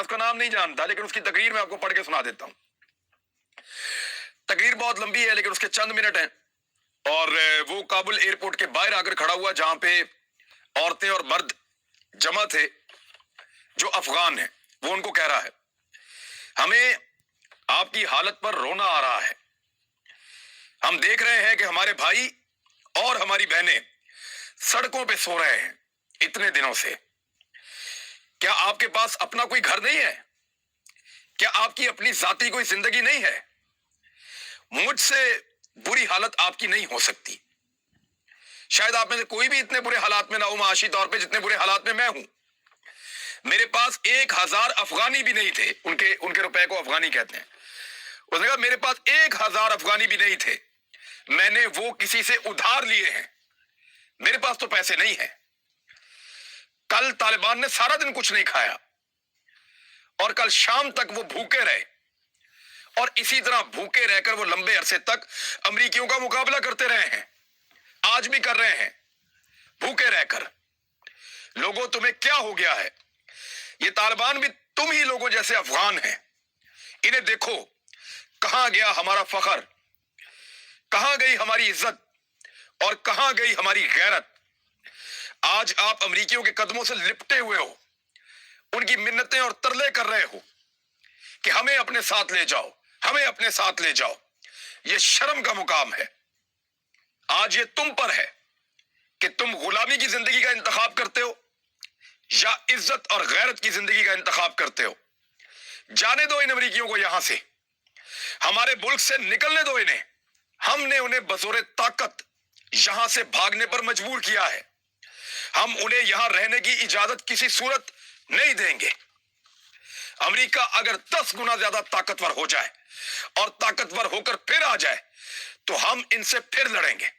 उसका नाम नहीं जानता, लेकिन उसकी तकरीर मैं आपको पढ़ के सुना देता हूं। तकरीर बहुत लंबी है लेकिन उसके चंद मिनट हैं। और वो काबुल एयरपोर्ट के बाहर आकर खड़ा हुआ जहां पे औरतें और मर्द जमा थे जो अफगान हैं। वो उनको कह रहा है, हमें आपकी हालत पर रोना आ रहा है। हम देख रहे हैं कि हमारे भाई और हमारी बहनें सड़कों पे सो रहे हैं इतने दिनों से। क्या आपके पास अपना कोई घर नहीं है? क्या आपकी अपनी जाती कोई जिंदगी नहीं है? मुझसे बुरी हालत आपकी नहीं हो सकती। शायद आप में से कोई भी इतने बुरे हालात में ना हो माशी तौर पे जितने बुरे हालात में मैं हूं। मेरे पास 1000 अफगानी भी नहीं थे। उनके रुपए को अफगानी कहते हैं। उसने कहा मेरे पास 1000 अफगानी भी नहीं थे, मैंने वो किसी से उधार लिए हैं। मेरे पास तो पैसे नहीं है। कल तालिबान ने सारा दिन कुछ नहीं खाया और कल शाम तक वो भूखे रहे और इसी तरह भूखे रहकर वो लंबे अरसे तक अमरीकियों का मुकाबला करते रहे हैं। आज भी कर रहे हैं भूखे रहकर। लोगों तुम्हें क्या हो गया है? ये तालिबान भी तुम ही लोगों जैसे अफगान हैं। इन्हें देखो, कहां गया हमारा फख्र, कहां गई हमारी इज्जत और कहां गई हमारी गैरत। आज आप अमरीकियों के कदमों से लिपटे हुए हो, उनकी मिन्नतें और तरले कर रहे हो कि हमें अपने साथ ले जाओ, हमें अपने साथ ले जाओ। यह शर्म का मुकाम है। आज ये तुम पर है कि तुम गुलामी की जिंदगी का इंतखाब करते हो या इज्जत और गैरत की जिंदगी का इंतखाब करते हो। जाने दो इन अमरीकियों को यहां से, हमारे मुल्क से निकलने दो इन्हें। हमने उन्हें बजोरे ताकत यहां से भागने पर मजबूर किया है। हम उन्हें यहां रहने की इजाजत किसी सूरत नहीं देंगे। अमेरिका अगर 10 गुना ज्यादा ताकतवर हो जाए और ताकतवर होकर फिर आ जाए तो हम इनसे फिर लड़ेंगे।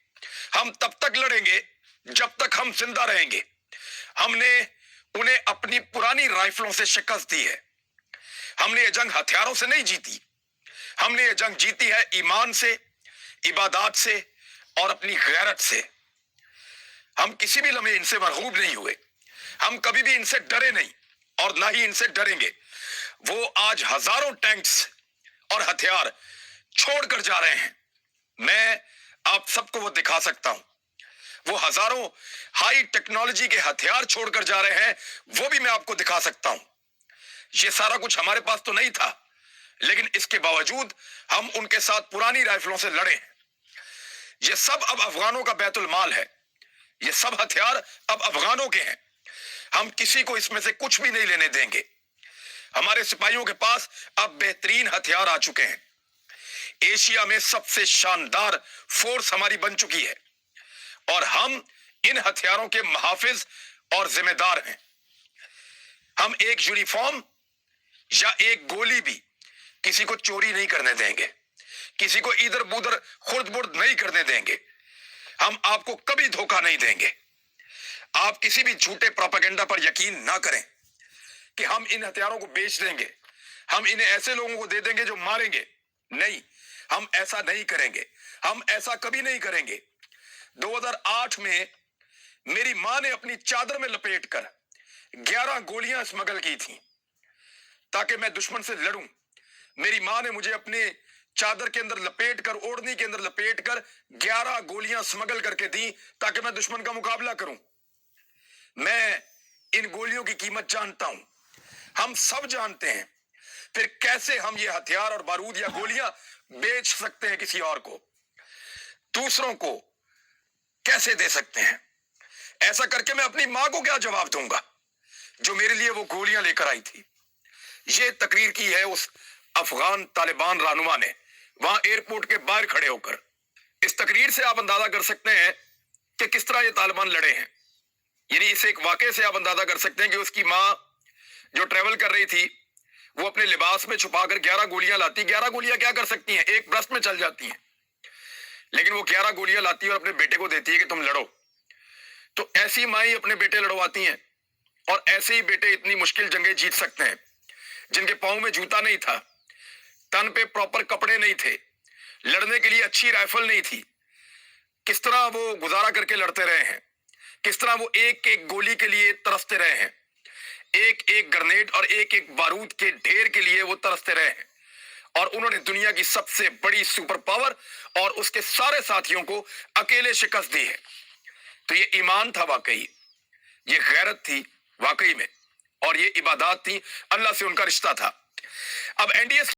हम तब तक लड़ेंगे जब तक हम जिंदा रहेंगे। हमने उन्हें अपनी पुरानी राइफलों से शिकस्त दी है। हमने ये जंग हथियारों से नहीं जीती, हमने ये जंग जीती है ईमान से, इबादत से और अपनी गैरत से। हम किसी भी लम्हे इनसे मरगूब नहीं हुए, हम कभी भी इनसे डरे नहीं और ना ही इनसे डरेंगे। वो आज हजारों टैंक्स और हथियार छोड़कर जा रहे हैं। मैं आप सबको वो दिखा सकता हूं। वो हजारों हाई टेक्नोलॉजी के हथियार छोड़कर जा रहे हैं, वो भी मैं आपको दिखा सकता हूं। ये सारा कुछ हमारे पास तो नहीं था, लेकिन इसके बावजूद हम उनके साथ पुरानी राइफलों से लड़े हैं। ये सब अब अफगानों का बैतुल माल है। ये सब हथियार अब अफगानों के हैं। हम किसी को इसमें से कुछ भी नहीं लेने देंगे। हमारे सिपाहियों के पास अब बेहतरीन हथियार आ चुके हैं। एशिया में सबसे शानदार फोर्स हमारी बन चुकी है और हम इन हथियारों के मुहाफिज और जिम्मेदार हैं। हम एक यूनिफॉर्म या एक गोली भी किसी को चोरी नहीं करने देंगे, किसी को इधर उधर खुर्द बुर्द नहीं करने देंगे। हम आपको कभी धोखा नहीं देंगे। आप किसी भी झूठे प्रोपेगेंडा पर यकीन ना करें कि हम इन हथियारों को बेच देंगे, हम इन्हें ऐसे लोगों को दे देंगे जो मारेंगे। नहीं, हम ऐसा नहीं करेंगे, हम ऐसा कभी नहीं करेंगे। 2008 में मेरी मां ने अपनी चादर में लपेटकर 11 गोलियां स्मगल की थी ताकि मैं दुश्मन से लड़ूं। मेरी मां ने मुझे अपने चादर के अंदर लपेट कर, ओढ़नी के अंदर लपेट कर 11 गोलियां स्मगल करके दी ताकि मैं दुश्मन का मुकाबला करूं। मैं इन गोलियों की कीमत जानता हूं, हम सब जानते हैं। फिर कैसे हम ये हथियार और बारूद या गोलियां बेच सकते हैं किसी और को, दूसरों को कैसे दे सकते हैं? ऐसा करके मैं अपनी मां को क्या जवाब दूंगा जो मेरे लिए वो गोलियां लेकर आई थी? ये तकरीर की है उस अफगान तालिबान रहनुमा ने वहां एयरपोर्ट के बाहर खड़े होकर। इस तकरीर से आप अंदाजा कर सकते हैं कि किस तरह ये तालिबान लड़े हैं। यानी इस एक वाकये से आप अंदाजा कर सकते हैं कि उसकी मां जो ट्रेवल कर रही थी वो अपने लिबास में छुपाकर 11 गोलियां लाती। 11 गोलियां क्या कर सकती हैं? एक ब्रस्ट में चल जाती हैं, लेकिन वो 11 गोलियां लाती है और अपने बेटे को देती है कि तुम लड़ो। तो ऐसी माई अपने बेटे लड़वाती हैं और ऐसे ही बेटे इतनी मुश्किल जंगें जीत सकते हैं जिनके पांव में जूता नहीं था, तन पे प्रॉपर कपड़े नहीं थे, लड़ने के लिए अच्छी राइफल नहीं थी। किस तरह वो गुजारा करके लड़ते रहे हैं, किस तरह वो एक एक गोली के लिए तरसते रहे हैं। ایک ایک گرنیڈ اور ایک ایک بارود کے ڈھیر کے لیے وہ ترستے رہے ہیں، اور انہوں نے دنیا کی سب سے بڑی سپر پاور اور اس کے سارے ساتھیوں کو اکیلے شکست دی ہے۔ تو یہ ایمان تھا واقعی، یہ غیرت تھی واقعی میں، اور یہ عبادات تھی، اللہ سے ان کا رشتہ تھا۔ اب NDA